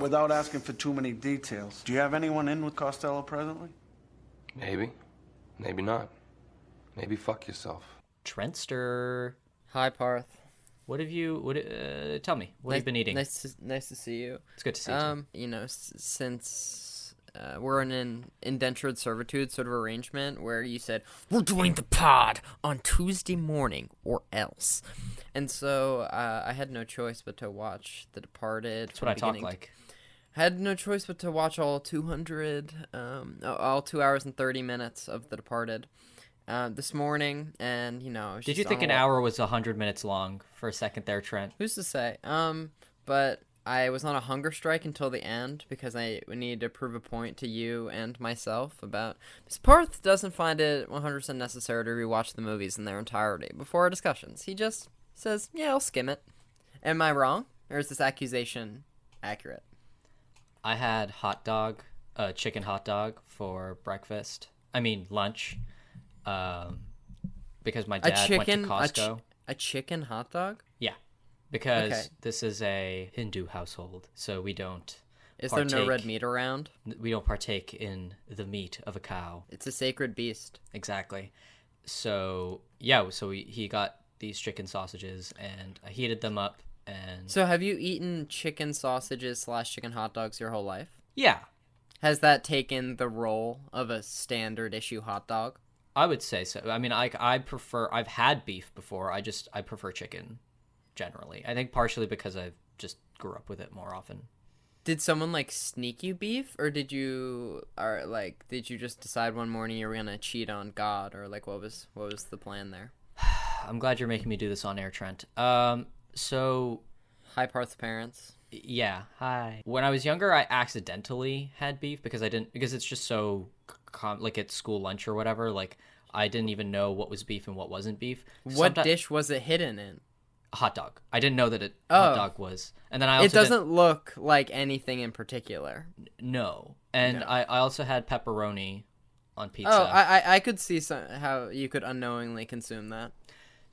Without asking for too many details, do you have anyone in with Costello presently? Maybe. Maybe not. Maybe fuck yourself. Trentster. Hi, Parth. What have you? Tell me. What have you been eating? Nice to see you. It's good to see you. Too. You know, since we're in an indentured servitude sort of arrangement where you said we're doing the pod on Tuesday morning or else, and so I had no choice but to watch The Departed. That's what I talk like. Had no choice but to watch all 2 hours and 30 minutes of The Departed this morning, and, you know... Did you think an hour was 100 minutes long for a second there, Trent? Who's to say? But I was on a hunger strike until the end because I needed to prove a point to you and myself about... Because Parth doesn't find it 100% necessary to rewatch the movies in their entirety before our discussions. He just says, yeah, I'll skim it. Am I wrong? Or is this accusation accurate? I had chicken hot dog for breakfast. I mean, lunch. Because my dad went to Costco. A chicken hot dog? Yeah. Because this is a Hindu household, so we don't there no red meat around? We don't partake in the meat of a cow. It's a sacred beast. Exactly. So, yeah, he got these chicken sausages, and I heated them up. And so have you eaten chicken sausages / chicken hot dogs your whole life? Yeah. Has that taken the role of a standard issue hot dog? I would say so. I mean, I've had beef before. I prefer chicken generally. I think partially because I just grew up with it more often. Did someone sneak you beef, or did you just decide one morning you were going to cheat on God, or what was the plan there? I'm glad you're making me do this on air, Trent. So, hi, Parth's parents. Yeah, hi. When I was younger, I accidentally had beef because it's just so at school lunch or whatever. I didn't even know what was beef and what wasn't beef. What dish was it hidden in? A hot dog. I didn't know that hot dog was. And then I also it doesn't look like anything in particular. No, and no. I also had pepperoni on pizza. Oh, I could see how you could unknowingly consume that.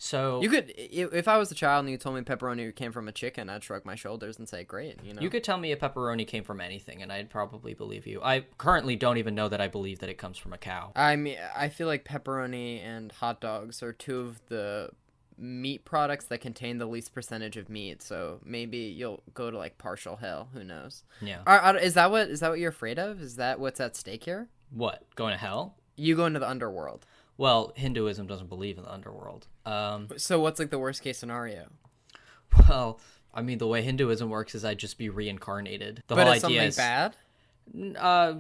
So you could, if I was a child and you told me pepperoni came from a chicken, I'd shrug my shoulders and say, "Great." You could tell me a pepperoni came from anything, and I'd probably believe you. I currently don't even know that I believe that it comes from a cow. I mean, I feel like pepperoni and hot dogs are two of the meat products that contain the least percentage of meat. So maybe you'll go to partial hell. Who knows? Yeah. Is that what you're afraid of? Is that what's at stake here? What? Going to hell? You go into the underworld. Well, Hinduism doesn't believe in the underworld. So what's the worst case scenario? Well, I mean, the way Hinduism works is I'd just be reincarnated. But it's something bad?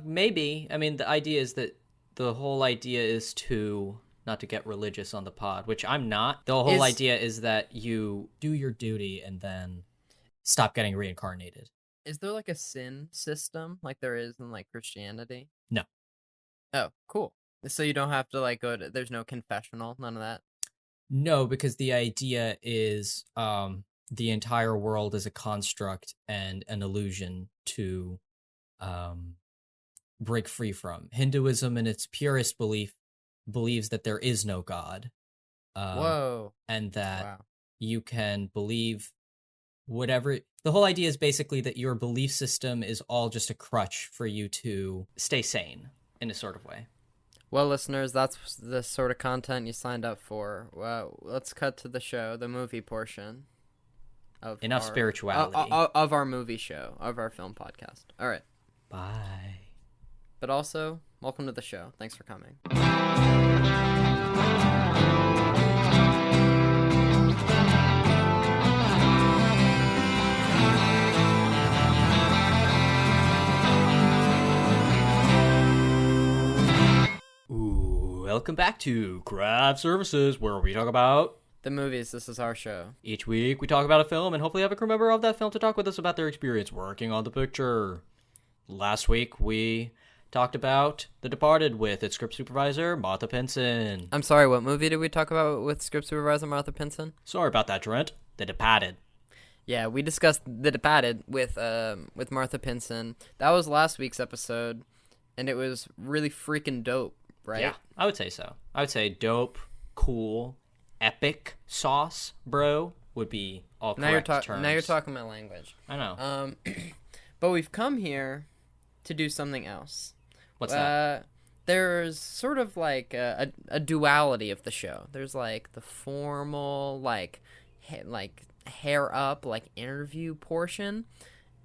Maybe. I mean, the whole idea is to, not to get religious on the pod, which I'm not. The whole idea is that you do your duty and then stop getting reincarnated. Is there a sin system like there is in Christianity? No. Oh, cool. So you don't have to go to, there's no confessional, none of that? No, because the idea is the entire world is a construct and an illusion to break free from. Hinduism, in its purest belief, believes that there is no God. Whoa. And that you can believe whatever. The whole idea is basically that your belief system is all just a crutch for you to stay sane in a sort of way. Well, listeners, that's the sort of content you signed up for. Well, let's cut to the show, the movie portion. Enough spirituality. Of our movie show, of our film podcast. All right. Bye. But also, welcome to the show. Thanks for coming. Welcome back to Craft Services, where we talk about the movies. This is our show. Each week we talk about a film and hopefully have a crew member of that film to talk with us about their experience working on the picture. Last week we talked about The Departed with its script supervisor, Martha Pinson. I'm sorry, what movie did we talk about with script supervisor Martha Pinson? Sorry about that, Trent. The Departed. Yeah, we discussed The Departed with Martha Pinson. That was last week's episode, and it was really freaking dope. Right? Yeah, I would say so. I would say dope, cool, epic sauce, bro, would be all correct terms. Now you're talking my language. I know. But we've come here to do something else. What's that? There's sort of like a duality of the show. There's like the formal, like hair up, like interview portion.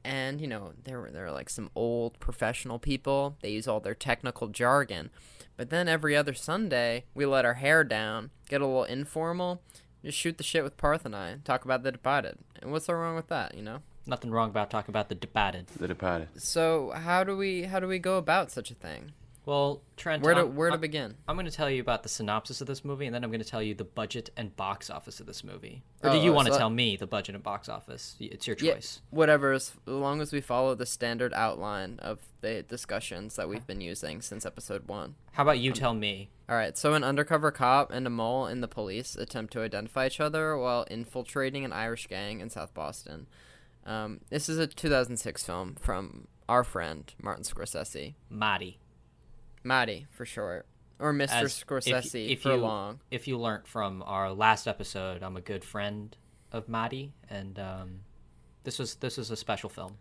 And, you know, there are like some old professional people. They use all their technical jargon. But then every other Sunday, we let our hair down, get a little informal, just shoot the shit with Parth and I, talk about The Departed. And what's so wrong with that, you know? Nothing wrong about talking about The Departed. The Departed. So how do we go about such a thing? Well, Trent, Where to begin? I'm going to tell you about the synopsis of this movie, and then I'm going to tell you the budget and box office of this movie. Or do you want to tell me the budget and box office? It's your choice. Yeah, whatever, as long as we follow the standard outline of the discussions that we've been using since episode 1. How about you tell me? All right, so an undercover cop and a mole in the police attempt to identify each other while infiltrating an Irish gang in South Boston. This is a 2006 film from our friend, Martin Scorsese. Matty, for short. Or Mr. Scorsese for long. If you learnt from our last episode, I'm a good friend of Matty, and this was a special film.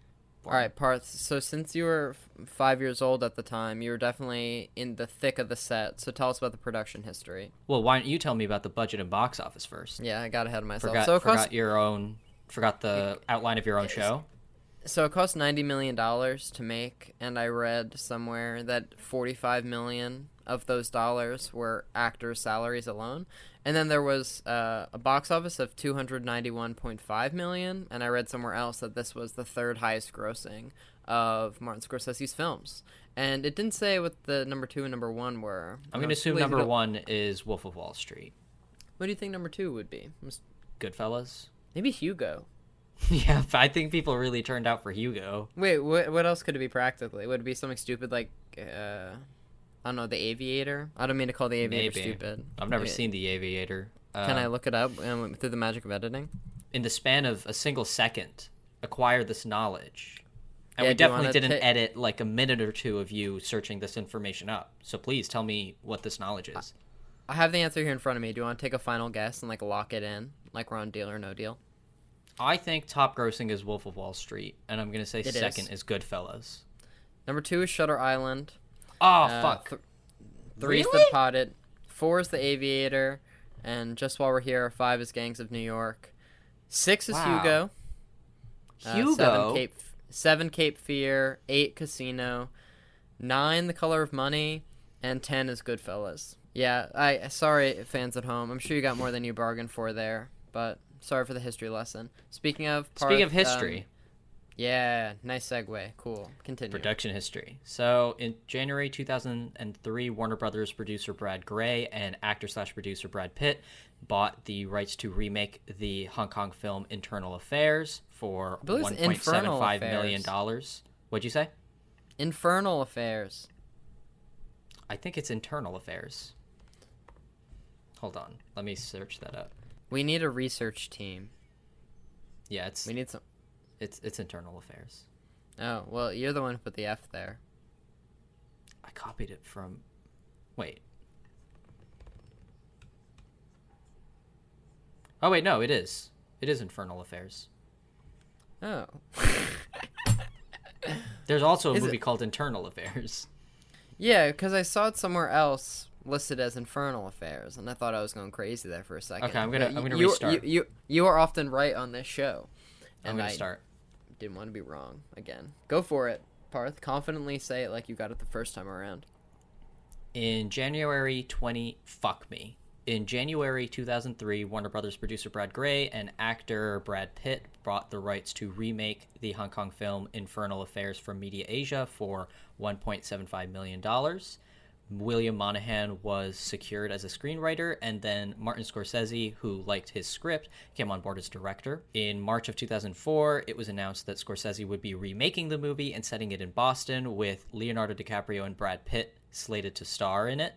All right, Parth, so since you were 5 years old at the time, you were definitely in the thick of the set, so tell us about the production history. Well, why don't you tell me about the budget and box office first? Yeah, I got ahead of myself. Forgot the outline of your own show? So it cost $90 million to make, and I read somewhere that $45 million of those dollars were actors' salaries alone. And then there was a box office of $291.5 million, and I read somewhere else that this was the third highest grossing of Martin Scorsese's films. And it didn't say what the number 2 and number 1 were. I'm going to assume number 1 is Wolf of Wall Street. What do you think number 2 would be? Goodfellas? Maybe Hugo. Yeah, I think people really turned out for Hugo. Wait, what else could it be practically? Would it be something stupid like, I don't know, The Aviator? I don't mean to call The Aviator stupid. I've never seen The Aviator. Can I look it up through the magic of editing? In the span of a single second, acquire this knowledge. And we definitely didn't edit like a minute or two of you searching this information up. So please tell me what this knowledge is. I have the answer here in front of me. Do you want to take a final guess and like lock it in? Like we're on Deal or No Deal? I think top grossing is Wolf of Wall Street, and I'm going to say second is Goodfellas. Number 2 is Shutter Island. Oh, fuck. 3 is The Departed. 4 is The Aviator. And just while we're here, 5 is Gangs of New York. 6 is Hugo. Hugo? 7 Cape Fear. 8 Casino. 9 The Color of Money. And 10 is Goodfellas. Yeah, sorry, fans at home. I'm sure you got more than you bargained for there, but... Sorry for the history lesson. Speaking of history. Yeah, nice segue. Cool. Continue. Production history. So, in January 2003, Warner Brothers producer Brad Gray and actor/producer Brad Pitt bought the rights to remake the Hong Kong film Internal Affairs for $1.75 million. What'd you say? Infernal Affairs. I think it's Internal Affairs. Hold on. Let me search that up. We need a research team. Yeah, we need some. It's Internal Affairs. Oh, well, you're the one who put the F there. I copied it from... Wait. Oh, wait, no, it is. It is Infernal Affairs. Oh. There's also a movie called Internal Affairs. Yeah, because I saw it somewhere else listed as Infernal Affairs, and I thought I was going crazy there for a second. Okay, I'm gonna restart. You are often right on this show. And I'm gonna start. Didn't want to be wrong again. Go for it, Parth. Confidently say it like you got it the first time around. In January 2003, Warner Brothers producer Brad Gray and actor Brad Pitt bought the rights to remake the Hong Kong film Infernal Affairs from Media Asia for $1.75 million. William Monahan was secured as a screenwriter, and then Martin Scorsese, who liked his script, came on board as director. In March of 2004, it was announced that Scorsese would be remaking the movie and setting it in Boston, with Leonardo DiCaprio and Brad Pitt slated to star in it.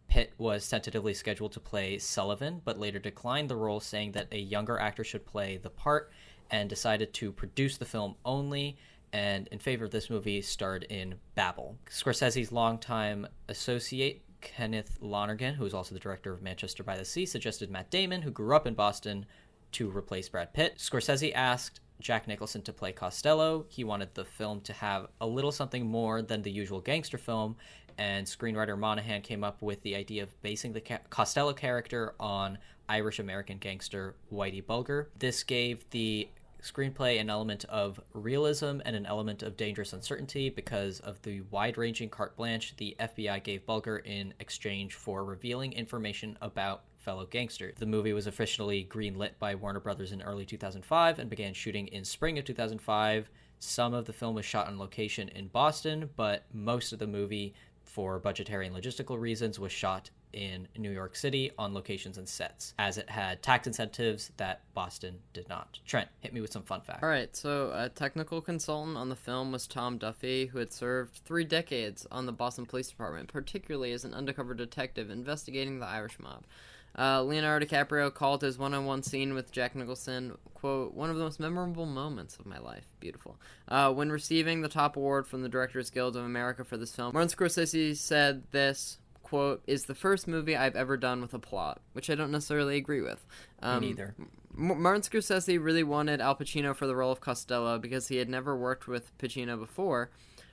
Pitt was tentatively scheduled to play Sullivan, but later declined the role, saying that a younger actor should play the part, and decided to produce the film only, and in favor of this movie starred in Babel. Scorsese's longtime associate, Kenneth Lonergan, who is also the director of Manchester by the Sea, suggested Matt Damon, who grew up in Boston, to replace Brad Pitt. Scorsese asked Jack Nicholson to play Costello. He wanted the film to have a little something more than the usual gangster film, and screenwriter Monahan came up with the idea of basing the Costello character on Irish-American gangster Whitey Bulger. This gave the screenplay an element of realism and an element of dangerous uncertainty because of the wide-ranging carte blanche the FBI gave Bulger in exchange for revealing information about fellow gangsters. The movie was officially greenlit by Warner Brothers in early 2005 and began shooting in spring of 2005. Some of the film was shot on location in Boston, but most of the movie, for budgetary and logistical reasons, was shot in New York City on locations and sets, as it had tax incentives that Boston did not. Trent, hit me with some fun facts. All right, so a technical consultant on the film was Tom Duffy, who had served 3 decades on the Boston Police Department, particularly as an undercover detective investigating the Irish mob. Leonardo DiCaprio called his one-on-one scene with Jack Nicholson, quote, one of the most memorable moments of my life. Beautiful. When receiving the top award from the Directors Guild of America for this film, Martin Scorsese said this, quote, is the first movie I've ever done with a plot, which I don't necessarily agree with. Me neither. Martin Scorsese really wanted Al Pacino for the role of Costello because he had never worked with Pacino before,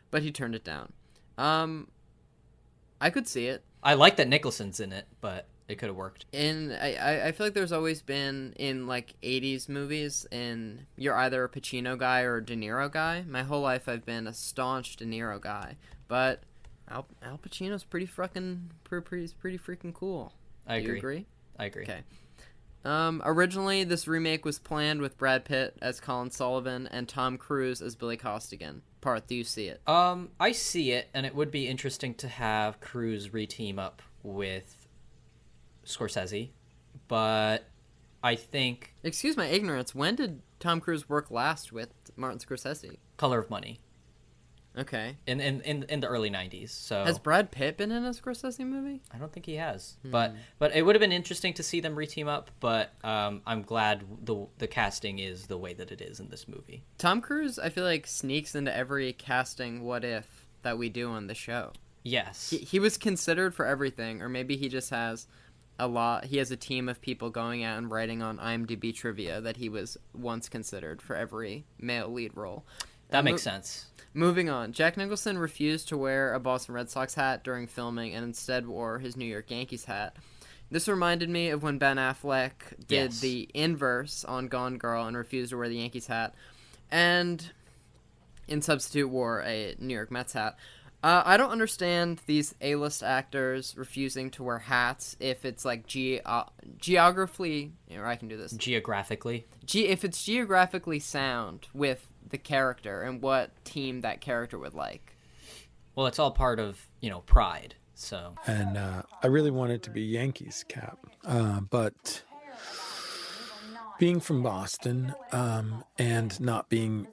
but he turned it down. I could see it. I like that Nicholson's in it, but it could have worked. And I feel like there's always been, in like 80s movies, and you're either a Pacino guy or a De Niro guy. My whole life I've been a staunch De Niro guy, but Al Pacino's pretty freaking cool. I agree. Do you agree? I agree. Okay. Originally, this remake was planned with Brad Pitt as Colin Sullivan and Tom Cruise as Billy Costigan. Parth, do you see it? I see it, and it would be interesting to have Cruise reteam up with Scorsese, but I think... Excuse my ignorance, when did Tom Cruise work last with Martin Scorsese? Color of Money. Okay. In the early 90s. So has Brad Pitt been in a Scorsese movie? I don't think he has. But it would have been interesting to see them reteam up, but I'm glad the casting is the way that it is in this movie. Tom Cruise, I feel like, sneaks into every casting what if that we do on the show. Yes. He was considered for everything, or maybe he just has he has a team of people going out and writing on IMDb trivia that he was once considered for every male lead role. That makes sense. Moving on, Jack Nicholson refused to wear a Boston Red Sox hat during filming and instead wore his New York Yankees hat. This reminded me of when Ben Affleck did the inverse on Gone Girl and refused to wear the Yankees hat, and in substitute wore a New York Mets hat. I don't understand these A-list actors refusing to wear hats if it's like geographically, or I can do this. Geographically? If it's geographically sound with the character and what team that character would like. Well, it's all part of, pride, so. And I really wanted it to be Yankees cap, but being from Boston and not being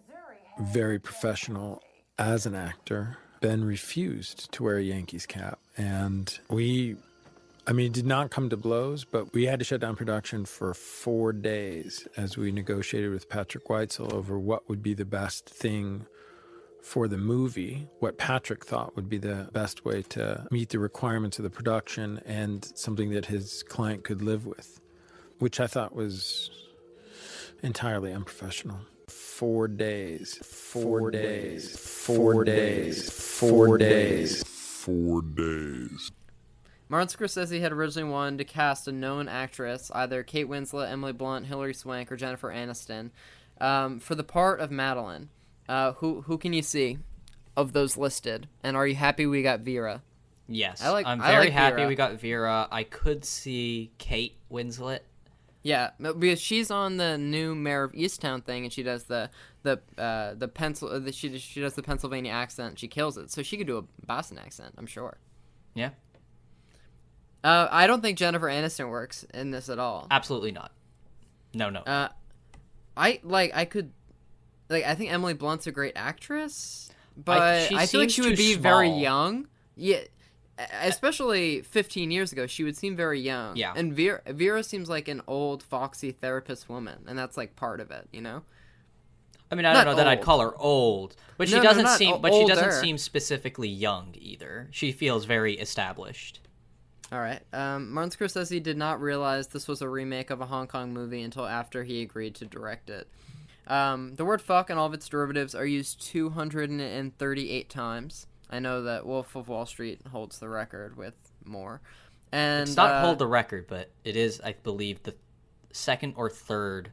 very professional as an actor, Ben refused to wear a Yankees cap, and it did not come to blows, but we had to shut down production for 4 days as we negotiated with Patrick Weitzel over what would be the best thing for the movie, what Patrick thought would be the best way to meet the requirements of the production and something that his client could live with, which I thought was entirely unprofessional. 4 days. 4 days. 4 days. 4 days. 4 days. Martin Scorsese had originally wanted to cast a known actress, either Kate Winslet, Emily Blunt, Hilary Swank, or Jennifer Aniston, for the part of Madeline. Who can you see of those listed? And are you happy we got Vera? Yes. I'm very like happy Vera. we got Vera. I could see Kate Winslet. Yeah, because she's on the new Mayor of Easttown thing, and she does the she does the Pennsylvania accent. She kills it, so she could do a Boston accent, I'm sure. Yeah. I don't think Jennifer Aniston works in this at all. Absolutely not. No. I think Emily Blunt's a great actress, but I feel like she would be very young. Yeah. Especially 15 years ago, she would seem very young. Yeah. And Vera seems like an old, foxy therapist woman, and that's like part of it, I mean, I don't know that I'd call her old, but she doesn't seem. But she doesn't older. seem specifically young either. She feels very established. All right. Martin Scorsese did not realize this was a remake of a Hong Kong movie until after he agreed to direct it. The word fuck and all of its derivatives are used 238 times. I know that Wolf of Wall Street holds the record with more. And It's not hold the record, but it is, I believe, the second or third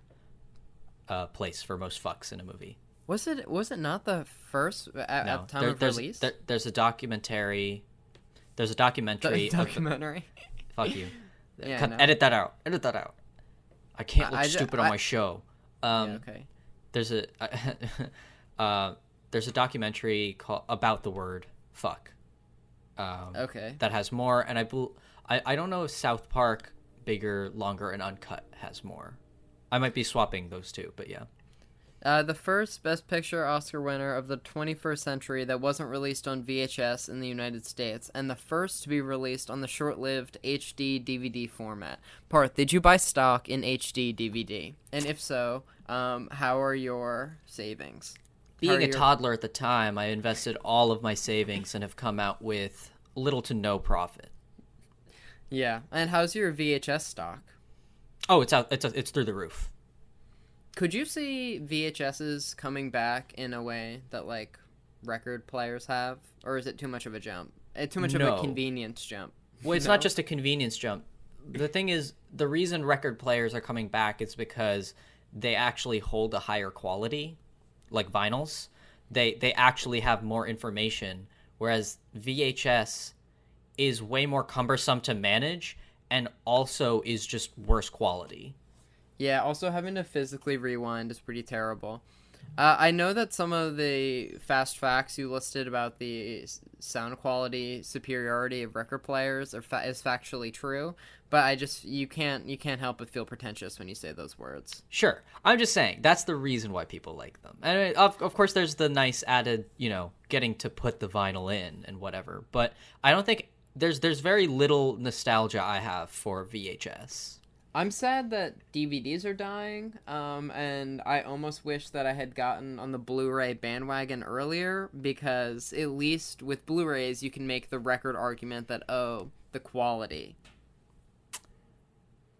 place for most fucks in a movie. Was it not the first at the time of release? There's a documentary. There's a documentary. Documentary. Fuck you. Yeah, no. Edit that out. Edit that out. I can't look stupid on my show. Okay. There's a there's a documentary about the word fuck. Okay. That has more, and I don't know if South Park, Bigger, Longer, and Uncut has more. I might be swapping those two, but yeah. The first Best Picture Oscar winner of the 21st century that wasn't released on VHS in the United States, and the first to be released on the short-lived HD DVD format. Parth, did you buy stock in HD DVD? And if so, how are your savings? Being a toddler at the time, I invested all of my savings and have come out with little to no profit. Yeah, and how's your VHS stock? Oh, it's through the roof. Could you see VHSs coming back in a way that, like, record players have? Or is it too much of a jump? Too much of a convenience jump? Well, it's not just a convenience jump. The thing is, the reason record players are coming back is because they actually hold a higher quality, like vinyls. They actually have more information, whereas VHS is way more cumbersome to manage and also is just worse quality. Yeah, also having to physically rewind is pretty terrible. I know that some of the fast facts you listed about the sound quality superiority of record players is factually true, but you can't help but feel pretentious when you say those words. Sure, I'm just saying that's the reason why people like them, and of course there's the nice added, getting to put the vinyl in and whatever. But I don't think there's very little nostalgia I have for VHS. I'm sad that DVDs are dying, and I almost wish that I had gotten on the Blu-ray bandwagon earlier, because at least with Blu-rays you can make the record argument that, oh, the quality.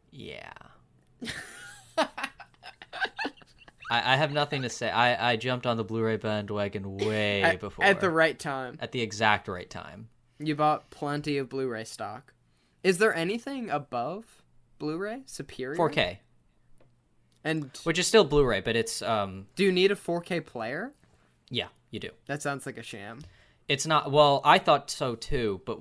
Yeah. I have nothing to say. I jumped on the Blu-ray bandwagon way before. At the right time. At the exact right time. You bought plenty of Blu-ray stock. Is there anything above Blu-ray superior? 4K. And which is still Blu-ray, but it's Do you need a 4K player? Yeah, you do. That sounds like a sham. It's not. Well, I thought so too, but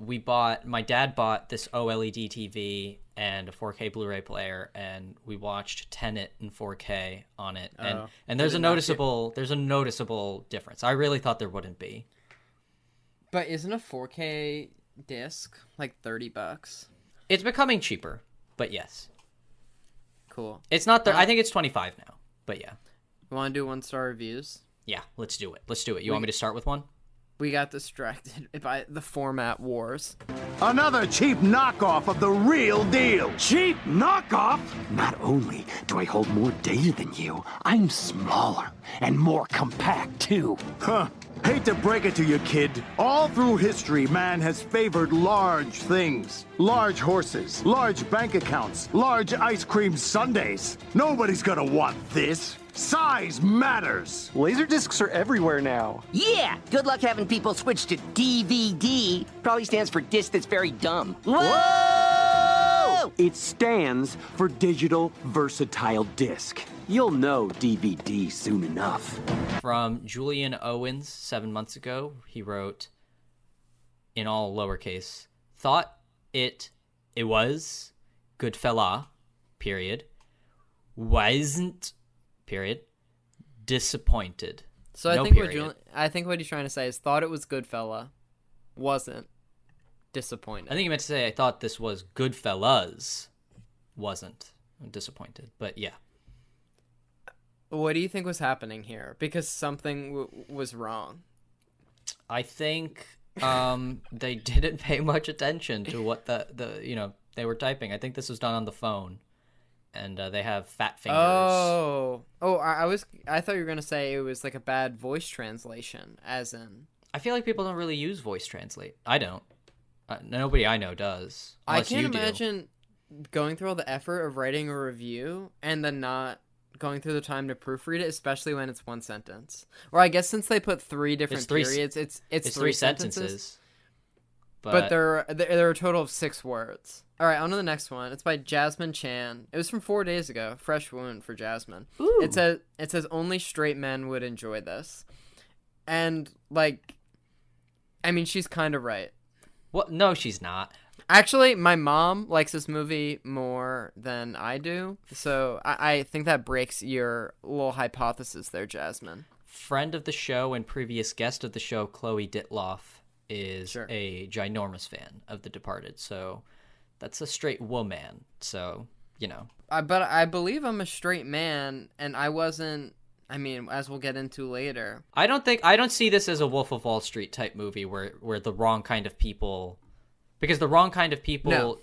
my dad bought this OLED TV and a 4K Blu-ray player, and we watched Tenet in 4K on it. And there's a noticeable difference. I really thought there wouldn't be. But isn't a 4K disc like $30? It's becoming cheaper. But yes. Cool. It's not I think it's 25 now. But yeah. You want to do 1-star reviews? Yeah, let's do it. You want me to start with one? We got distracted by the format wars. Another cheap knockoff of the real deal. Cheap knockoff? Not only do I hold more data than you, I'm smaller and more compact too. Huh. Hate to break it to you, kid. All through history, man has favored large things. Large horses, large bank accounts, large ice cream sundaes. Nobody's gonna want this. Size matters. Laserdiscs are everywhere now. Yeah, good luck having people switch to DVD. Probably stands for disc that's very dumb. Whoa! It stands for Digital Versatile Disc. You'll know DVD soon enough. From Julian Owens 7 months ago, he wrote, in all lowercase, thought it was good fella, period, wasn't, period, disappointed. So I think what he's trying to say is thought it was good fella, wasn't disappointed. I think he meant to say I thought this was good fellas, wasn't disappointed. But yeah. What do you think was happening here? Because something was wrong. I think they didn't pay much attention to what they were typing. I think this was done on the phone, and they have fat fingers. I thought you were gonna say it was like a bad voice translation, as in. I feel like people don't really use voice translate. I don't. Nobody I know does. I can't imagine going through all the effort of writing a review and then not going through the time to proofread it, especially when it's one sentence. Or I guess since they put three different periods, it's three sentences. But there are a total of 6 words. All right, on to the next one. It's by Jasmine Chan. It was from 4 days ago. Fresh wound for Jasmine. Ooh. It says only straight men would enjoy this. And, like, I mean, she's kind of right. Well, no, she's not. Actually, my mom likes this movie more than I do. So I think that breaks your little hypothesis there, Jasmine. Friend of the show and previous guest of the show, Chloe Ditloff, is a ginormous fan of The Departed. So that's a straight woman. So, you know. But I believe I'm a straight man, and I wasn't. I mean, as we'll get into later. I don't see this as a Wolf of Wall Street type movie where the wrong kind of people, because the wrong kind of people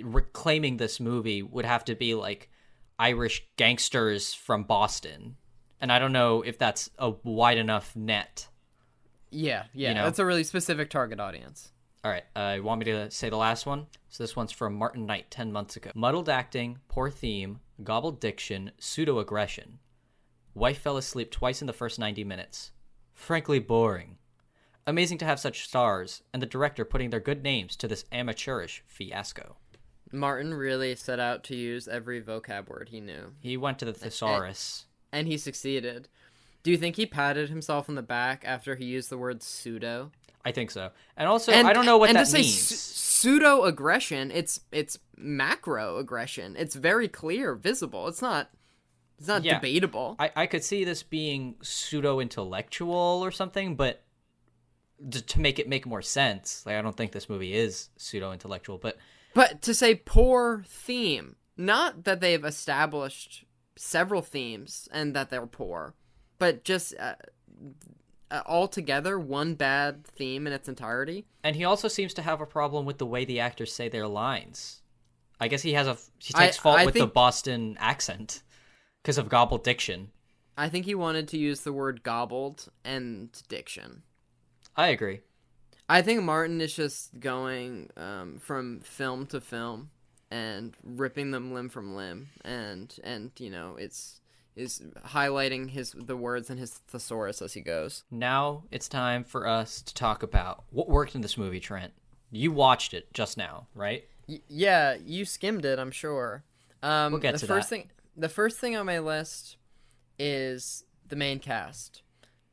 reclaiming this movie would have to be like Irish gangsters from Boston. And I don't know if that's a wide enough net. Yeah, you know? That's a really specific target audience. All right, you want me to say the last one? So this one's from Martin Knight 10 months ago. Muddled acting, poor theme, gobbled diction, pseudo-aggression. Wife fell asleep twice in the first 90 minutes. Frankly boring. Amazing to have such stars, and the director putting their good names to this amateurish fiasco. Martin really set out to use every vocab word he knew. He went to the thesaurus. And he succeeded. Do you think he patted himself on the back after he used the word pseudo? I think so. And also, I don't know what that means. And to say pseudo-aggression, it's macro-aggression. It's very clear, visible. It's not debatable. I could see this being pseudo-intellectual or something, but to make it make more sense, like I don't think this movie is pseudo-intellectual, But to say poor theme, not that they've established several themes and that they're poor, but just altogether one bad theme in its entirety. And he also seems to have a problem with the way the actors say their lines. I guess he takes fault with the Boston accent because of gobbled diction. I think he wanted to use the word gobbled and diction. I agree. I think Martin is just going from film to film and ripping them limb from limb, and you know, is highlighting the words in his thesaurus as he goes. Now it's time for us to talk about what worked in this movie, Trent. You watched it just now, right? Yeah, you skimmed it, I'm sure. We'll get to that. The first thing on my list is the main cast.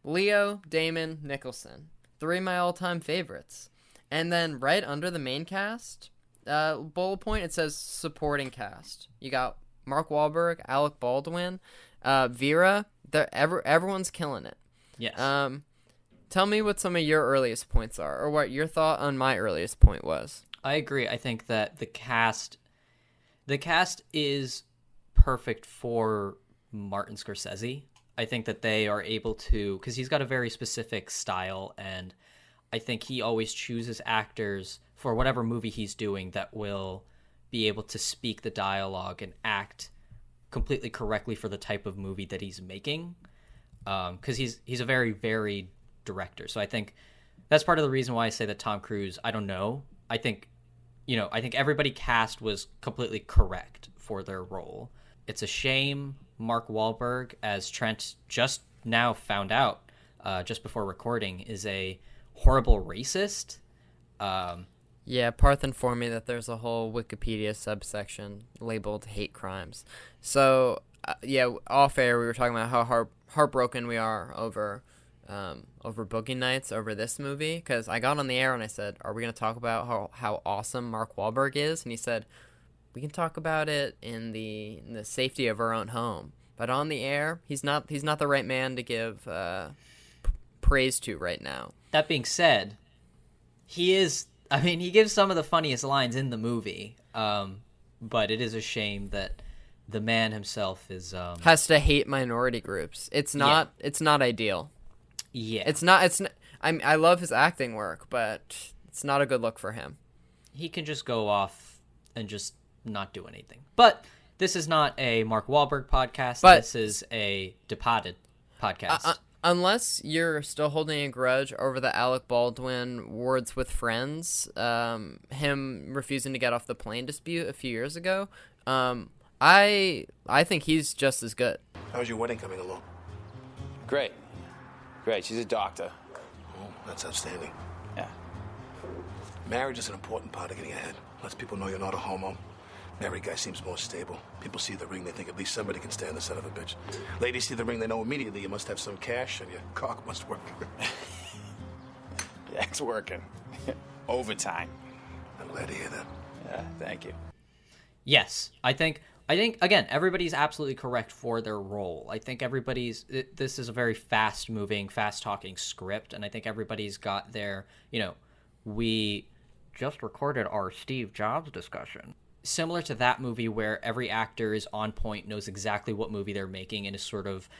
Leo, Damon, Nicholson. 3 of my all-time favorites. And then right under the main cast, bullet point, it says supporting cast. You got Mark Wahlberg, Alec Baldwin, Vera. Everyone's killing it. Yes. Tell me what some of your earliest points are, or what your thought on my earliest point was. I agree. I think that the cast is perfect for Martin Scorsese. I think that they are able to, because he's got a very specific style, and I think he always chooses actors for whatever movie he's doing that will be able to speak the dialogue and act completely correctly for the type of movie that he's making. Because he's a very varied director. So I think that's part of the reason why I say that Tom Cruise, I don't know. I think everybody cast was completely correct for their role. It's a shame Mark Wahlberg, as Trent just now found out, just before recording, is a horrible racist. Yeah, Parth informed me that there's a whole Wikipedia subsection labeled hate crimes. So, off air we were talking about how heartbroken we are over Boogie Nights, over this movie, because I got on the air and I said, are we going to talk about how awesome Mark Wahlberg is? And he said, we can talk about it in the safety of our own home. But on the air, he's not the right man to give praise to right now. That being said, he gives some of the funniest lines in the movie. But it is a shame that the man himself is has to hate minority groups. It's not ideal. Yeah. It's not I love his acting work, but it's not a good look for him. He can just go off and just not do anything. But this is not a Mark Wahlberg podcast. This is a Departed podcast. Unless you're still holding a grudge over the Alec Baldwin Words with Friends, him refusing to get off the plane dispute a few years ago, I think he's just as good. How's your wedding coming along? Great. Great. She's a doctor. Oh, that's outstanding. Yeah. Marriage is an important part of getting ahead. Lets people know you're not a homo. Married guy seems more stable. People see the ring, they think at least somebody can stand the son of a bitch. Ladies see the ring, they know immediately you must have some cash and your cock must work. Yeah, it's working. Overtime. I'm glad to hear that. Yeah, thank you. Yes, I think again, everybody's absolutely correct for their role. I think this is a very fast-moving, fast-talking script, and I think everybody's got their, we just recorded our Steve Jobs discussion. Similar to that movie where every actor is on point, knows exactly what movie they're making, and is sort of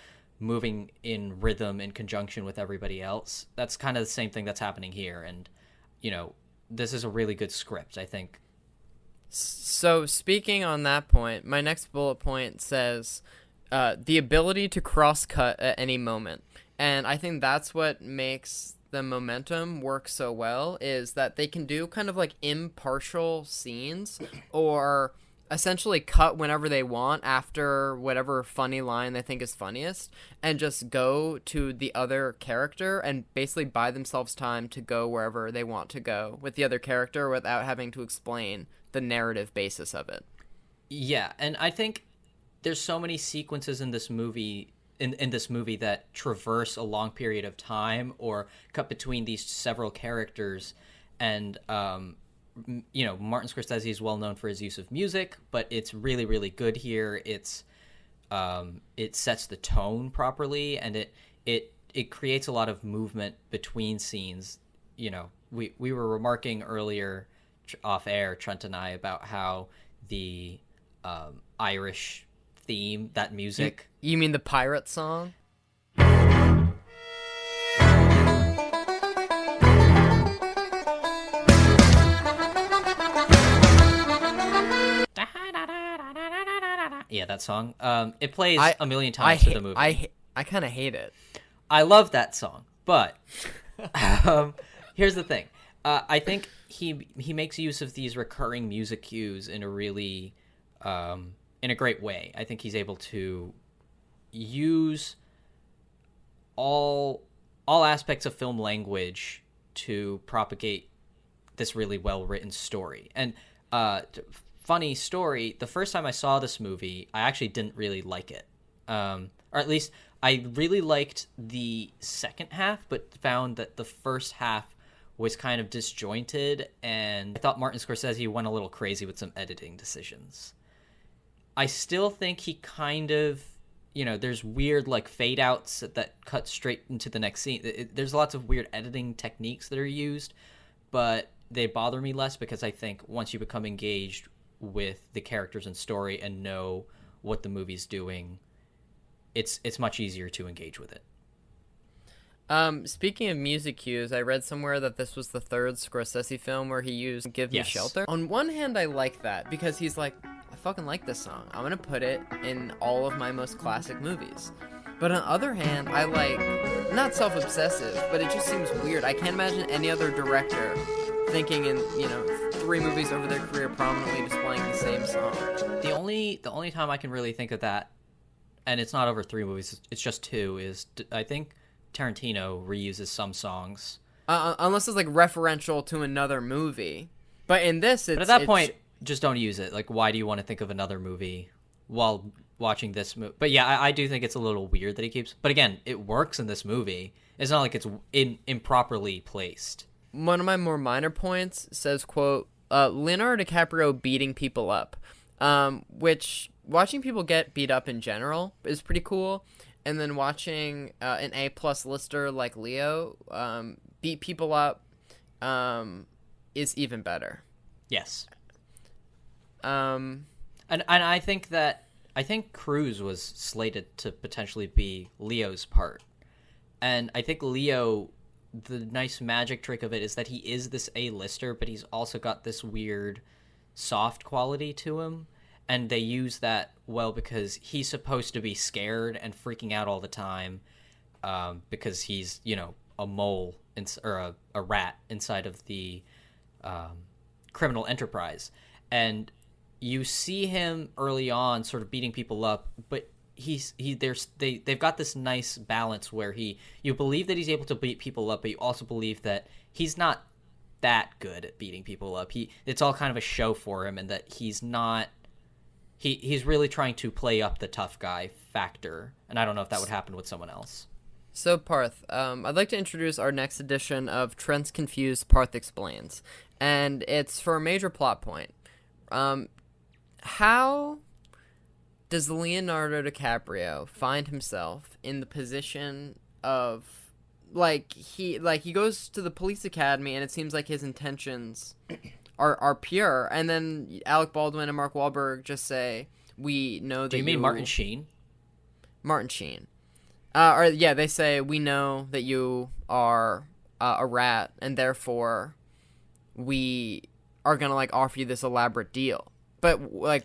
moving in rhythm in conjunction with everybody else. That's kind of the same thing that's happening here, and, this is a really good script, I think. So speaking on that point, my next bullet point says the ability to cross-cut at any moment. And I think that's what makes the momentum work so well, is that they can do kind of like impartial scenes or essentially cut whenever they want after whatever funny line they think is funniest and just go to the other character and basically buy themselves time to go wherever they want to go with the other character without having to explain the narrative basis of it. Yeah, and I think there's so many sequences in this movie in this movie that traverse a long period of time or cut between these several characters, and Martin Scorsese is well known for his use of music, but it's really, really good here. It sets the tone properly, and it creates a lot of movement between scenes. We were remarking earlier off air, Trent and I, about how the Irish theme, that music. You mean the pirate song? Yeah, that song. It plays a million times through the movie. I kind of hate it. I love that song, but here's the thing. I think he makes use of these recurring music cues in a really in a great way. I think he's able to use all aspects of film language to propagate this really well-written story. And funny story, the first time I saw this movie, I actually didn't really like it. Or at least I really liked the second half, but found that the first half was kind of disjointed, and I thought Martin Scorsese went a little crazy with some editing decisions. I still think he kind of, there's weird like fade outs that cut straight into the next scene. There's lots of weird editing techniques that are used, but they bother me less because I think once you become engaged with the characters and story and know what the movie's doing, it's much easier to engage with it. Speaking of music cues, I read somewhere that this was the third Scorsese film where he used Give Me Shelter. On one hand, I like that because he's like, I fucking like this song. I'm going to put it in all of my most classic movies. But on the other hand, I like, not self-obsessive, but it just seems weird. I can't imagine any other director thinking in, 3 movies over their career prominently displaying the same song. The only time I can really think of that, and it's not over 3 movies, it's just 2, is I think Tarantino reuses some songs. Unless it's like referential to another movie. But in this, But at that point, just don't use it. Like, why do you want to think of another movie while watching this movie? But yeah, I do think it's a little weird that he keeps... But again, it works in this movie. It's not like it's improperly placed. One of my more minor points says, quote, Leonardo DiCaprio beating people up. Which, watching people get beat up in general is pretty cool. And then watching an A-plus lister like Leo beat people up is even better. Yes. And I think Cruz was slated to potentially be Leo's part. And I think Leo, the nice magic trick of it is that he is this A-lister, but he's also got this weird soft quality to him. And they use that well because he's supposed to be scared and freaking out all the time because he's, a mole or a rat inside of the criminal enterprise. And you see him early on sort of beating people up, but they've got this nice balance where you believe that he's able to beat people up, but you also believe that he's not that good at beating people up. It's all kind of a show for him, and that he's really trying to play up the tough guy factor. And I don't know if that would happen with someone else. So, Parth, I'd like to introduce our next edition of Trent's Confused, Parth Explains. And it's for a major plot point. How does Leonardo DiCaprio find himself in the position of, he goes to the police academy, and it seems like his intentions are pure, and then Alec Baldwin and Mark Wahlberg just say, we know that Do you mean Martin Sheen? Martin Sheen. They say, we know that you are a rat, and therefore we are gonna offer you this elaborate deal. But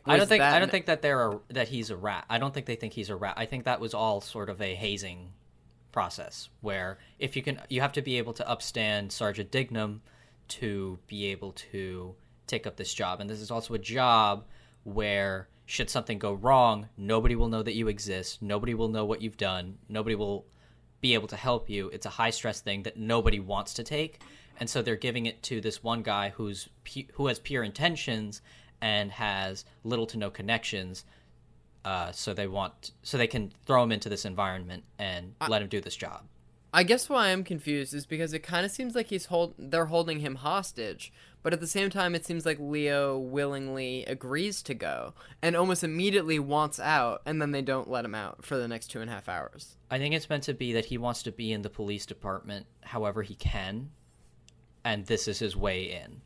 I don't think that he's a rat. I don't think they think he's a rat. I think that was all sort of a hazing process where you have to be able to upstand Sergeant Dignam to be able to take up this job. And this is also a job where should something go wrong, nobody will know that you exist. Nobody will know what you've done. Nobody will be able to help you. It's a high-stress thing that nobody wants to take. And so they're giving it to this one guy who has pure intentions and has little to no connections. So they can throw him into this environment and let him do this job. I guess why I'm confused is because it kind of seems like they're holding him hostage, but at the same time it seems like Leo willingly agrees to go and almost immediately wants out, and then they don't let him out for the next 2.5 hours. I think it's meant to be that he wants to be in the police department however he can, and this is his way in.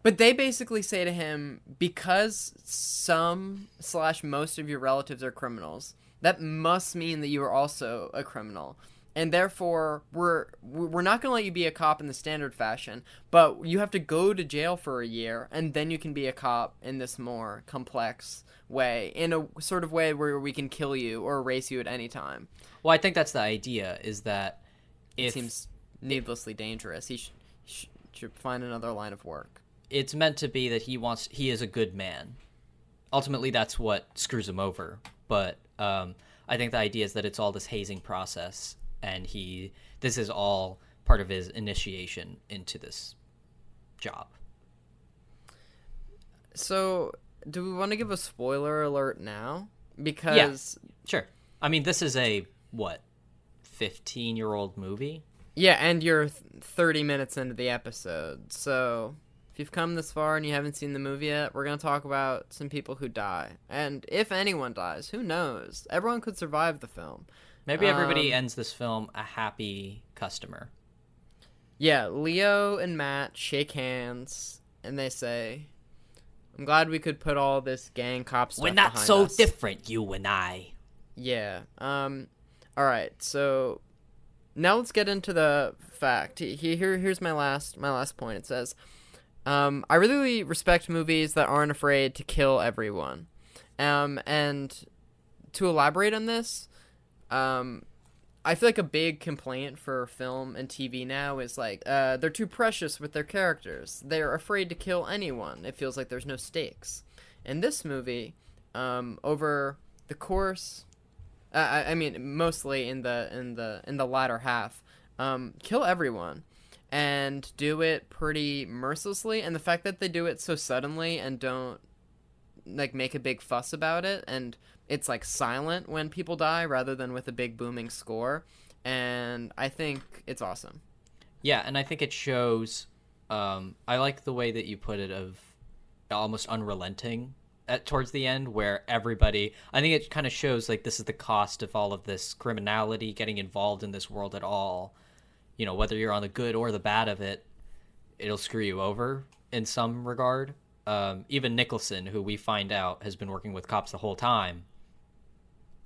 But they basically say to him, because some/most of your relatives are criminals, that must mean that you are also a criminal. And therefore, we're not going to let you be a cop in the standard fashion, but you have to go to jail for a year, and then you can be a cop in this more complex way, in a sort of way where we can kill you or erase you at any time. Well, I think that's the idea, is that it seems needlessly dangerous. He should find another line of work. It's meant to be that he is a good man. Ultimately, that's what screws him over. But I think the idea is that it's all this hazing process, and this is all part of his initiation into this job. So, do we want to give a spoiler alert now? Because yeah, sure. I mean, this is a 15-year-old movie? Yeah, and you're 30 minutes into the episode. So, if you've come this far and you haven't seen the movie yet, we're going to talk about some people who die. And if anyone dies, who knows? Everyone could survive the film. Maybe everybody ends this film a happy customer. Yeah, Leo and Matt shake hands, and they say, I'm glad we could put all this gang cop stuff behind us. We're not so different, you and I. Yeah. All right, so now let's get into the fact. Here's my last point. It says, I really respect movies that aren't afraid to kill everyone. And to elaborate on this, I feel like a big complaint for film and TV now is they're too precious with their characters. They're afraid to kill anyone. It feels like there's no stakes. In this movie, over the course, I mean mostly in the latter half, kill everyone and do it pretty mercilessly. And the fact that they do it so suddenly and don't make a big fuss about it, and it's silent when people die rather than with a big booming score, and I think it's awesome. Yeah, and I think it shows, I like the way that you put it, of almost unrelenting towards the end, where everybody, I think it kind of shows this is the cost of all of this criminality, getting involved in this world at all. You know, whether you're on the good or the bad of it, it'll screw you over in some regard. Even Nicholson, who we find out has been working with cops the whole time,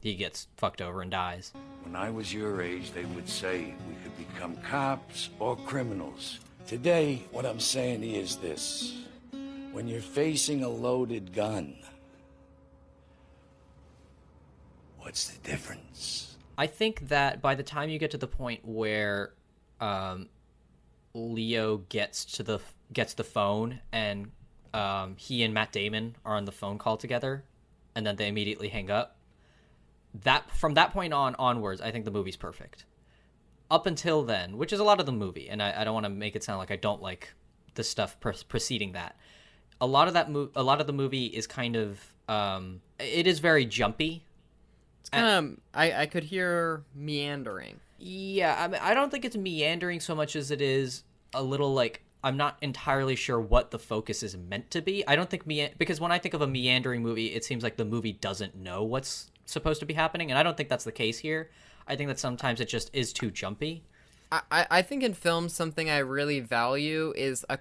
he gets fucked over and dies. When I was your age, they would say we could become cops or criminals. Today, what I'm saying is this. When you're facing a loaded gun, what's the difference? I think that by the time you get to the point where Leo gets the phone and he and Matt Damon are on the phone call together, and then they immediately hang up. That from that point onwards, I think the movie's perfect. Up until then, which is a lot of the movie, and I don't want to make it sound like I don't like the stuff preceding that. A lot of the movie is kind of it is very jumpy. It's kind of I could hear meandering. Yeah, I mean, I don't think it's meandering so much as it is a little like I'm not entirely sure what the focus is meant to be. I don't think because when I think of a meandering movie, it seems like the movie doesn't know what's supposed to be happening, and I don't think that's the case here. I think that sometimes it just is too jumpy. I think in films something I really value is a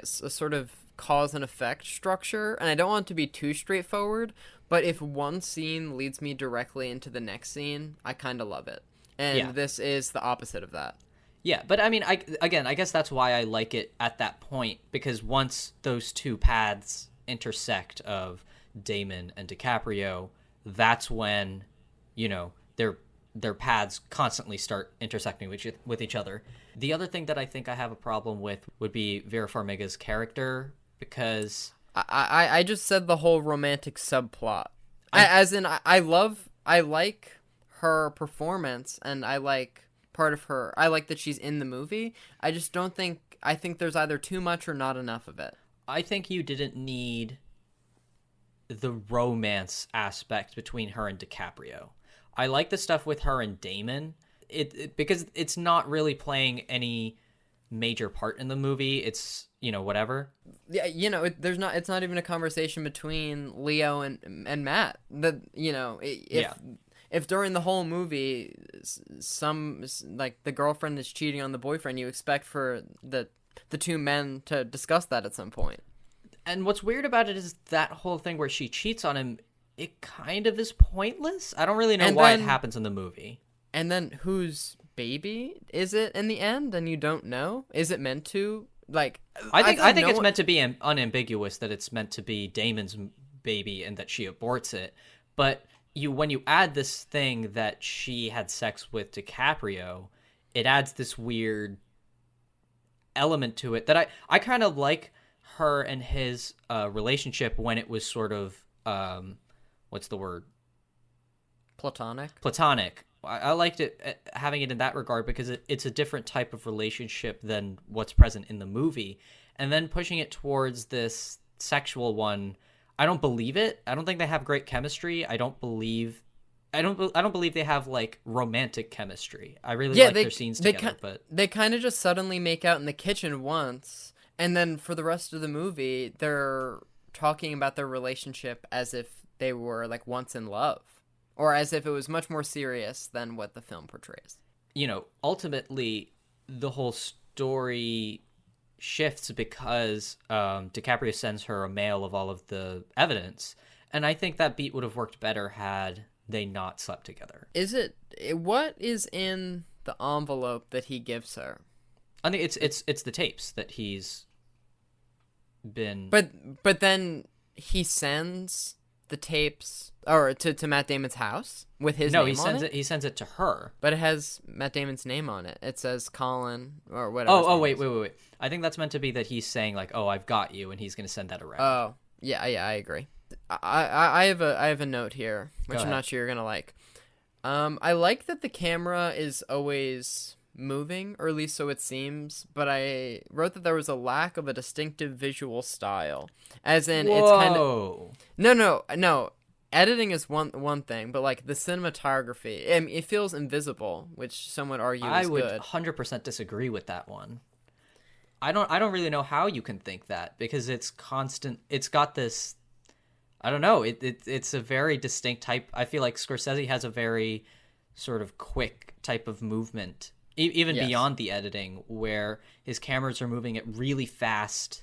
sort of cause and effect structure, and I don't want it to be too straightforward, but if one scene leads me directly into the next scene, I kind of love it. And this is the opposite of that. Yeah, but I mean, I guess that's why I like it at that point, because once those two paths intersect of Damon and DiCaprio, that's when, you know, their paths constantly start intersecting with each other. The other thing that I think I have a problem with would be Vera Farmiga's character, because I just said the whole romantic subplot. I like her performance, and I like part of her. I like that she's in the movie. I just don't think, I think there's either too much or not enough of it. I think you didn't need the romance aspect between her and DiCaprio. I like the stuff with her and Damon, because it's not really playing any major part in the movie. It's, you know, whatever. Yeah, you know, it's not even a conversation between Leo and Matt. That, you know, if during the whole movie some like the girlfriend is cheating on the boyfriend, you expect for the two men to discuss that at some point. And what's weird about it is that whole thing where she cheats on him, it kind of is pointless. I don't really know why it happens in the movie. And then whose baby is it in the end? And you don't know? Is it meant to? Like, I think it's meant to be unambiguous that it's meant to be Damon's baby and that she aborts it. But when you add this thing that she had sex with DiCaprio, it adds this weird element to it that I kind of like her and his relationship when it was sort of what's the word? Platonic. I liked it, having it in that regard, because it's a different type of relationship than what's present in the movie. And then pushing it towards this sexual one, I don't believe it. I don't think they have great chemistry. I don't believe they have like romantic chemistry. I really like their scenes together, but they kind of just suddenly make out in the kitchen once, and then for the rest of the movie, they're talking about their relationship as if they were like once in love, or as if it was much more serious than what the film portrays. You know, ultimately, the whole story shifts because DiCaprio sends her a mail of all of the evidence, and I think that beat would have worked better had they not slept together. What is in the envelope that he gives her? I think it's the tapes that he's been. But then he sends the tapes to Matt Damon's house with his name on it? He sends it to her. But it has Matt Damon's name on it. It says Colin or whatever. Oh, wait. I think that's meant to be that he's saying like, "Oh, I've got you," and he's going to send that around. Oh, yeah, I agree. I have a note here, which I'm not sure you're going to like. I like that the camera is always moving, or at least so it seems, but I wrote that there was a lack of a distinctive visual style. As in, it's kind of... No. Editing is one thing, but like the cinematography, it feels invisible, which some would argue is good. I would 100% disagree with that one. I don't really know how you can think that, because it's constant. It's got this, I don't know. It's a very distinct type. I feel like Scorsese has a very sort of quick type of movement, even beyond the editing, where his cameras are moving at really fast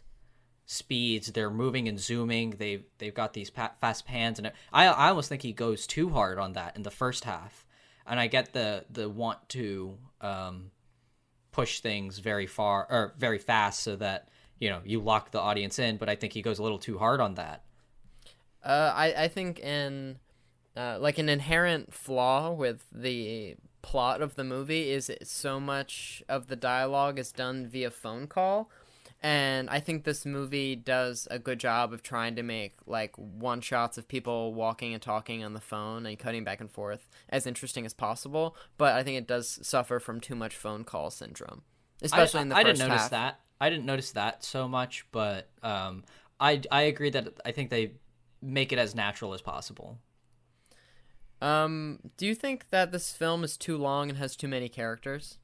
speeds. They're moving and zooming. They've got these fast pans, and I almost think he goes too hard on that in the first half. And I get the want to push things very far or very fast so that you lock the audience in, but I think he goes a little too hard on that. I think like an inherent flaw with the plot of the movie is so much of the dialogue is done via phone call, And I think this movie does a good job of trying to make like one shots of people walking and talking on the phone and cutting back and forth as interesting as possible. But I think it does suffer from too much phone call syndrome, especially in the first half. I didn't notice that so much, but I agree that I think they make it as natural as possible. Do you think that this film is too long and has too many characters?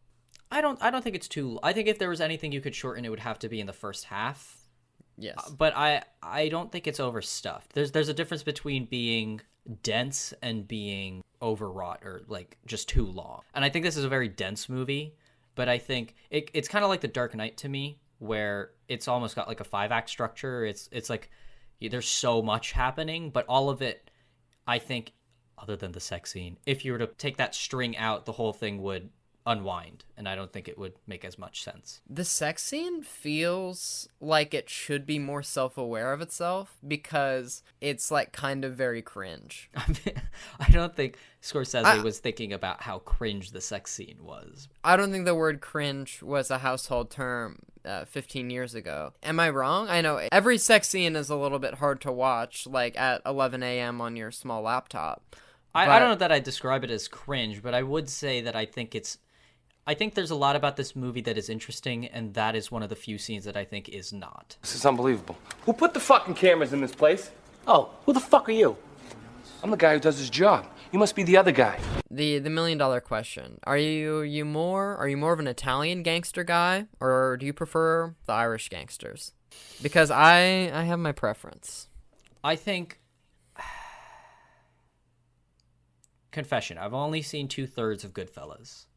I don't think it's too. I think if there was anything you could shorten, it would have to be in the first half. Yes. But I don't think it's overstuffed. There's a difference between being dense and being overwrought or like just too long. And I think this is a very dense movie, but I think it's kind of like The Dark Knight to me, where it's almost got like a 5-act structure. It's like there's so much happening, but all of it, I think, other than the sex scene, if you were to take that string out, the whole thing would unwind, and I don't think it would make as much sense. The sex scene feels like it should be more self-aware of itself because it's like kind of very cringe. I don't think Scorsese was thinking about how cringe the sex scene was. I don't think the word cringe was a household term 15 years ago. Am I wrong? I know every sex scene is a little bit hard to watch, like at 11 a.m. on your small laptop. I don't know that I'd describe it as cringe, but I would say that I think there's a lot about this movie that is interesting, and that is one of the few scenes that I think is not. This is unbelievable. Who put the fucking cameras in this place? Oh, who the fuck are you? I'm the guy who does his job. You must be the other guy. The $1 million question. Are you more of an Italian gangster guy, or do you prefer the Irish gangsters? Because I have my preference. I think confession, I've only seen 2/3 of Goodfellas.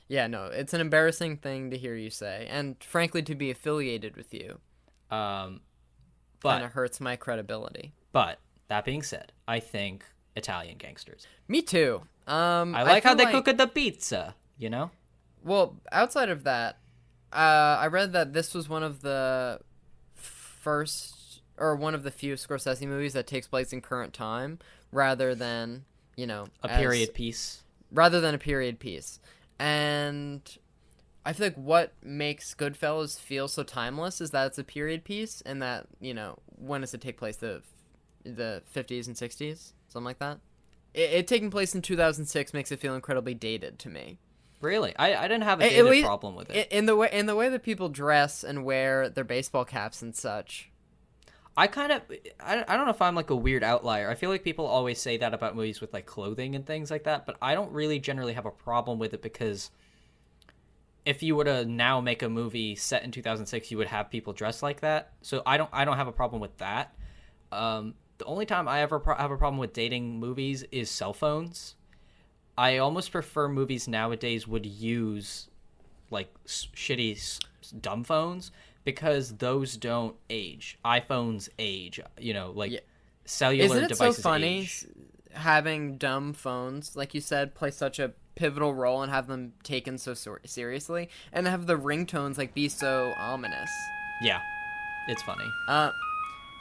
Yeah, no, it's an embarrassing thing to hear you say, and frankly, to be affiliated with you. But kind of hurts my credibility. But that being said, I think Italian gangsters. Me too. I like how they cook the pizza, you know? Well, outside of that, I read that this was one of the first, or one of the few Scorsese movies that takes place in current time, rather than, a period piece. Rather than a period piece. And I feel like what makes Goodfellas feel so timeless is that it's a period piece, and that, when does it take place? The 50s and 60s? Something like that? It taking place in 2006 makes it feel incredibly dated to me. Really? I didn't have a dated problem with it. In the way that people dress and wear their baseball caps and such. I don't know if I'm like a weird outlier. I feel like people always say that about movies with like clothing and things like that, but I don't really generally have a problem with it, because if you were to now make a movie set in 2006, you would have people dressed like that. So I don't have a problem with that. The only time I ever have a problem with dating movies is cell phones. I almost prefer movies nowadays would use like shitty dumb phones, because those don't age. iPhones age, cellular Isn't it devices so funny age. Having dumb phones, like you said, play such a pivotal role and have them taken so seriously, and have the ringtones like be so ominous. Yeah, it's funny.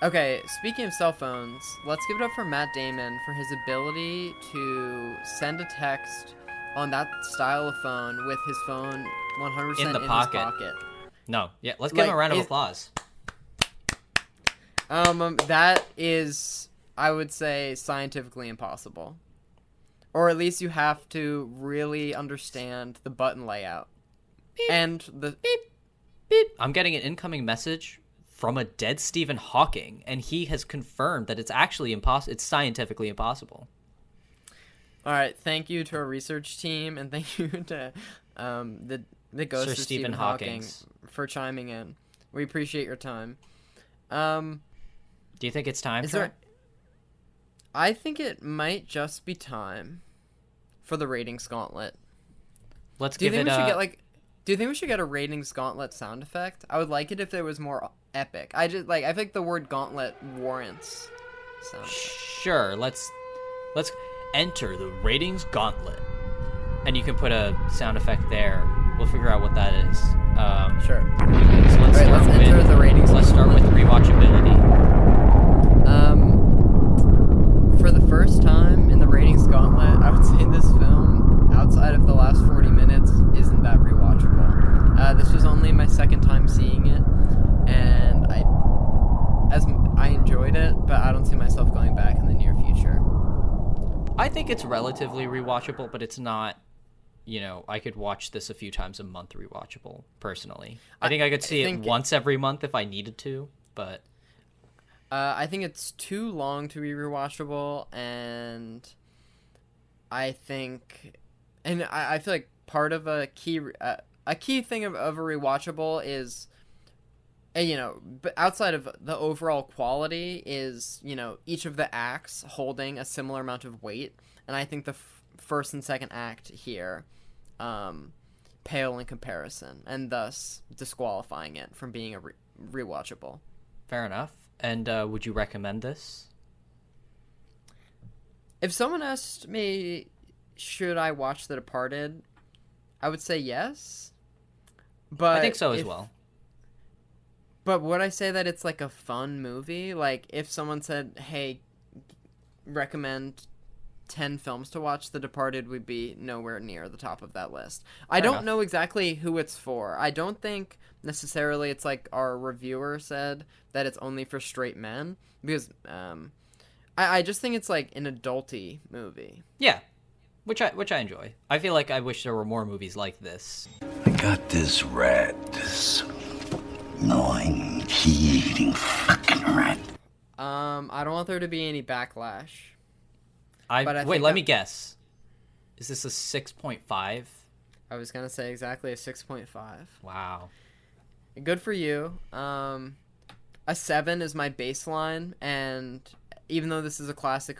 Okay, speaking of cell phones, let's give it up for Matt Damon for his ability to send a text on that style of phone with his phone 100% in his pocket. No, yeah, let's give him a round of applause. That is, I would say, scientifically impossible. Or at least you have to really understand the button layout. Beep. And the beep, beep. I'm getting an incoming message from a dead Stephen Hawking, and he has confirmed that it's actually impossible. It's scientifically impossible. All right, thank you to our research team, and thank you to the ghost Sir of Stephen Hawking for chiming in. We appreciate your time. Do you think it's time, Trent? I think it might just be time for the ratings gauntlet. Let's Do you think we should get a ratings gauntlet sound effect? I would like it if there was more epic. I feel like the word gauntlet warrants sound effect. Sure, let's enter the ratings gauntlet. And you can put a sound effect there. We'll figure out what that is. Sure. So let's enter the ratings. Let's start with rewatchability. For the first time in the ratings gauntlet, I would say this film, outside of the last 40 minutes, isn't that rewatchable. This was only my second time seeing it, think it's relatively rewatchable, but it's not, I could watch this a few times a month rewatchable, personally. I think I could see it once every month if I needed to, but... I think it's too long to be rewatchable, and I think... And I feel like part of a key thing of a rewatchable is... but outside of the overall quality is, each of the acts holding a similar amount of weight. And I think the first and second act here pale in comparison, and thus disqualifying it from being a rewatchable. Fair enough. And would you recommend this? If someone asked me, should I watch The Departed, I would say yes. But I think so as well. But would I say that it's like a fun movie? Like, if someone said, hey, recommend 10 films to watch, The Departed would be nowhere near the top of that list. I don't know exactly who it's for. I don't think necessarily it's like our reviewer said that it's only for straight men, because I just think it's like an adulty movie. Yeah, which I enjoy. I feel like I wish there were more movies like this. I got this rat, this gnawing, key-eating fucking rat. I don't want there to be any backlash. Wait, let me guess. Is this a 6.5? I was gonna say exactly a 6.5. Wow. Good for you. A 7 is my baseline, and even though this is a classic,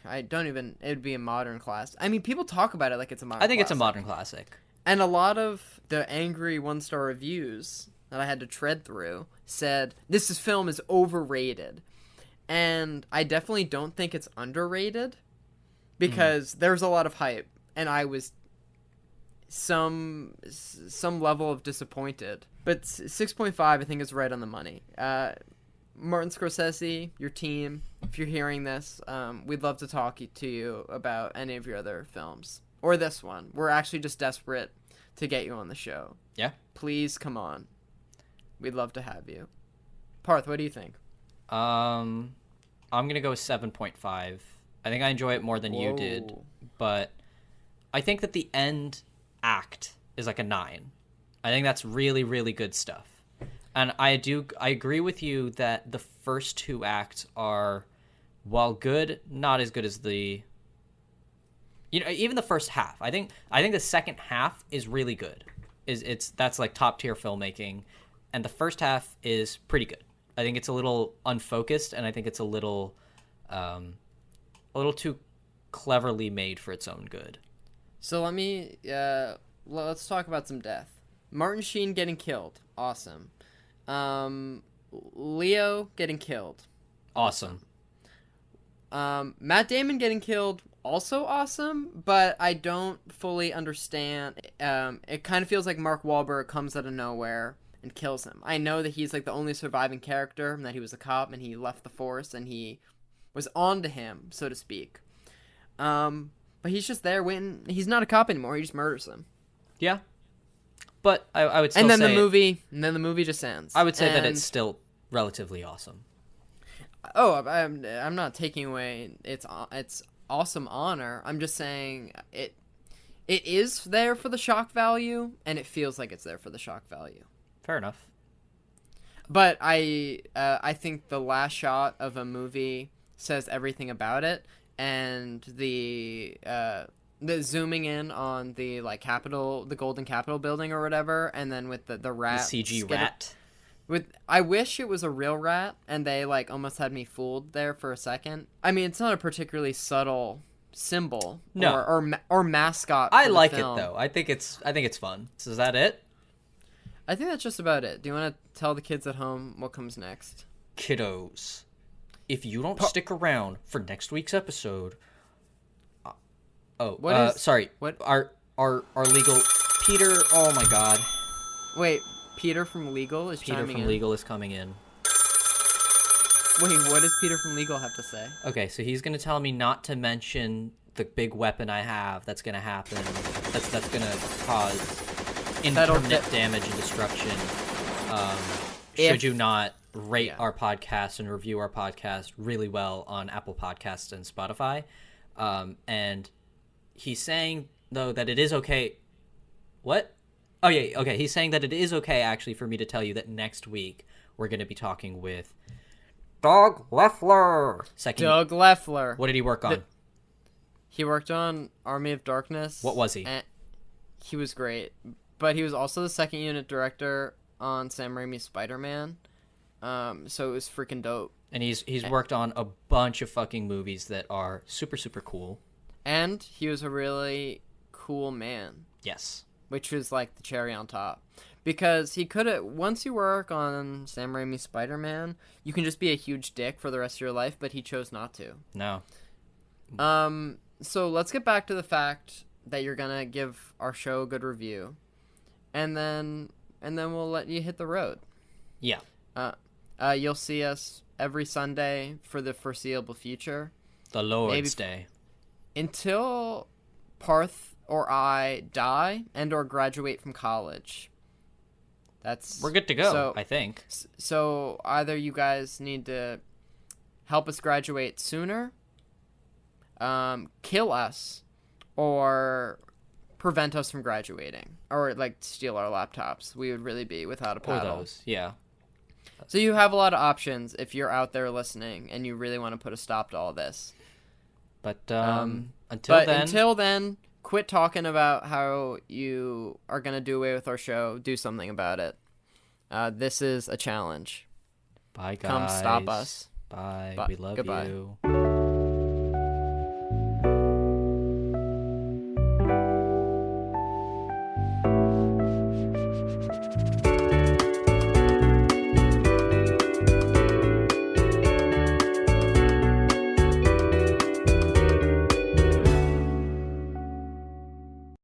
I don't even... It would be a modern class. I mean, people talk about it like it's a modern classic. I think it's a modern classic. And a lot of the angry one-star reviews that I had to tread through said, this film is overrated. And I definitely don't think it's underrated, because there's a lot of hype, and I was some level of disappointed. But 6.5, I think, is right on the money. Martin Scorsese, your team, if you're hearing this, we'd love to talk to you about any of your other films. Or this one. We're actually just desperate to get you on the show. Yeah. Please come on. We'd love to have you. Parth, what do you think? I'm gonna go with 7.5. I think I enjoy it more than you did, but I think that the end act is like a 9. I think that's really, really good stuff. And I agree with you that the first 2 acts are, while good, not as good as the... even the first half. I think the second half is really good. That's like top tier filmmaking, and the first half is pretty good. I think it's a little unfocused, and I think it's a little too cleverly made for its own good. So let's talk about some death. Martin Sheen getting killed, awesome. Leo getting killed, awesome. Matt Damon getting killed, also awesome, but I don't fully understand. It kind of feels like Mark Wahlberg comes out of nowhere and kills him. I know that he's like the only surviving character, and that he was a cop, and he left the force, and he was on to him, so to speak. But he's just there waiting. He's not a cop anymore. He just murders him. Yeah, but I would still and then say... the movie just ends. I would say that it's still relatively awesome. Oh, I'm not taking away its awesome honor. I'm just saying it is there for the shock value, and it feels like it's there for the shock value. Fair enough. But I think the last shot of a movie says everything about it, and the zooming in on the the Golden Capitol building or whatever, and then with the rat, the CG rat. I wish it was a real rat, and they almost had me fooled there for a second. I mean, it's not a particularly subtle symbol, or mascot. I like it though. I think it's fun. So is that it? I think that's just about it. Do you want to tell the kids at home what comes next? Kiddos, if you don't stick around for next week's episode... sorry. What? Our legal... Peter... Oh, my God. Wait, Peter from Legal is Peter chiming from in? Legal is coming in. Wait, what does Peter from Legal have to say? Okay, so he's going to tell me not to mention the big weapon I have that's going to happen. That's going to cause... impermanent damage and destruction. Should you not rate our podcast and review our podcast really well on Apple Podcasts and Spotify. And he's saying, though, that it is okay. What? Oh, yeah, okay. He's saying that it is okay, actually, for me to tell you that next week we're going to be talking with Doug Leffler. Doug Leffler. What did he work on? He worked on Army of Darkness. What was he? And he was great. But he was also the second unit director on Sam Raimi's Spider-Man. So it was freaking dope. And he's worked on a bunch of fucking movies that are super, super cool. And he was a really cool man. Yes. Which was like the cherry on top. Because he could have, once you work on Sam Raimi's Spider-Man, you can just be a huge dick for the rest of your life, but he chose not to. No. So let's get back to the fact that you're gonna give our show a good review. And then we'll let you hit the road. Yeah. You'll see us every Sunday for the foreseeable future. The Lord's Day. Until Parth or I die and or graduate from college. We're good to go, so, I think. So either you guys need to help us graduate sooner, kill us, or prevent us from graduating, or like steal our laptops. We would really be without a paddle. Or those, yeah. So you have a lot of options if you're out there listening and you really want to put a stop to all this. But until then, quit talking about how you are going to do away with our show. Do something about it. This is a challenge. Bye, guys. Come stop us. Bye. Bye. We love Goodbye. you.